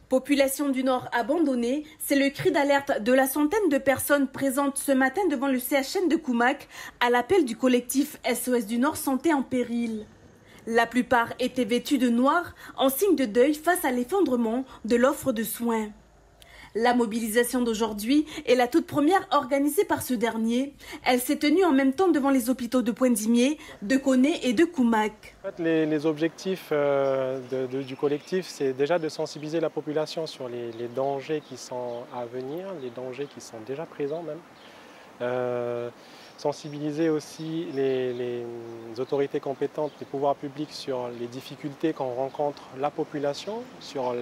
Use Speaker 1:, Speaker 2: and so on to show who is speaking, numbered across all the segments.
Speaker 1: Population du Nord abandonnée, c'est le cri d'alerte de la centaine de personnes présentes ce matin devant le CHN de Koumak à l'appel du collectif SOS du Nord Santé en péril. La plupart étaient vêtus de noir en signe de deuil face à l'effondrement de l'offre de soins. La mobilisation d'aujourd'hui est la toute première organisée par ce dernier. Elle s'est tenue en même temps devant les hôpitaux de Poindimié, de Koné et de Koumak.
Speaker 2: En fait, les objectifs du collectif, c'est déjà de sensibiliser la population sur les dangers qui sont à venir, les dangers qui sont déjà présents même. Sensibiliser aussi les autorités compétentes, les pouvoirs publics sur les difficultés qu'en rencontre la population, sur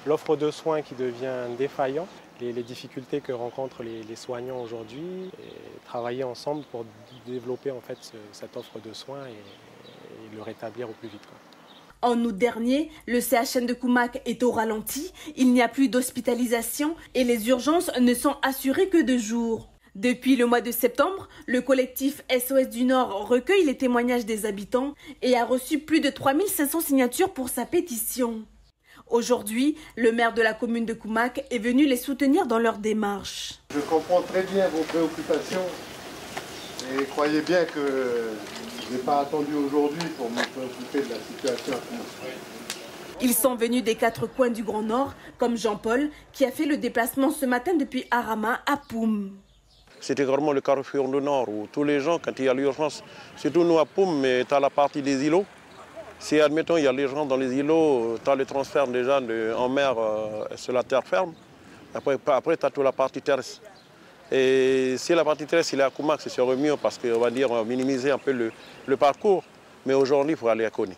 Speaker 2: l'offre de soins qui devient défaillante, les difficultés que rencontrent les soignants aujourd'hui, et travailler ensemble pour développer en fait cette offre de soins et le rétablir au plus vite, quoi.
Speaker 1: En août dernier, le CHN de Koumak est au ralenti, il n'y a plus d'hospitalisation et les urgences ne sont assurées que de jour. Depuis le mois de septembre, le collectif SOS du Nord recueille les témoignages des habitants et a reçu plus de 3500 signatures pour sa pétition. Aujourd'hui, le maire de la commune de Koumak est venu les soutenir dans leur démarche.
Speaker 3: Je comprends très bien vos préoccupations et croyez bien que je n'ai pas attendu aujourd'hui pour me préoccuper de la situation à Koumak.
Speaker 1: Ils sont venus des 4 coins du Grand Nord, comme Jean-Paul, qui a fait le déplacement ce matin depuis Arama à Poum.
Speaker 4: C'était vraiment le carrefour du Nord où tous les gens, quand il y a l'urgence, surtout nous à Poum, mais tu as la partie des îlots. Si, admettons, il y a les gens dans les îlots, tu as le transfert déjà en mer sur la terre ferme. Après tu as toute la partie terrestre. Et si la partie terrestre il est à Koumak, c'est sur le mieux parce qu'on va dire minimiser un peu le parcours. Mais aujourd'hui, il faut aller à Koné.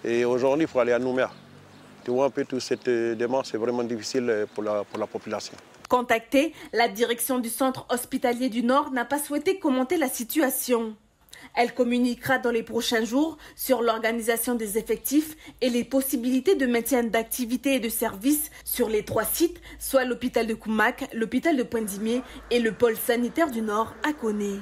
Speaker 4: Et aujourd'hui, il faut aller à Nouméa. Tu vois un peu toute cette démarche, c'est vraiment difficile pour la population.
Speaker 1: Contactée, la direction du centre hospitalier du Nord n'a pas souhaité commenter la situation. Elle communiquera dans les prochains jours sur l'organisation des effectifs et les possibilités de maintien d'activités et de services sur les 3 sites, soit l'hôpital de Koumak, l'hôpital de Poindimié et le pôle sanitaire du Nord à Koné.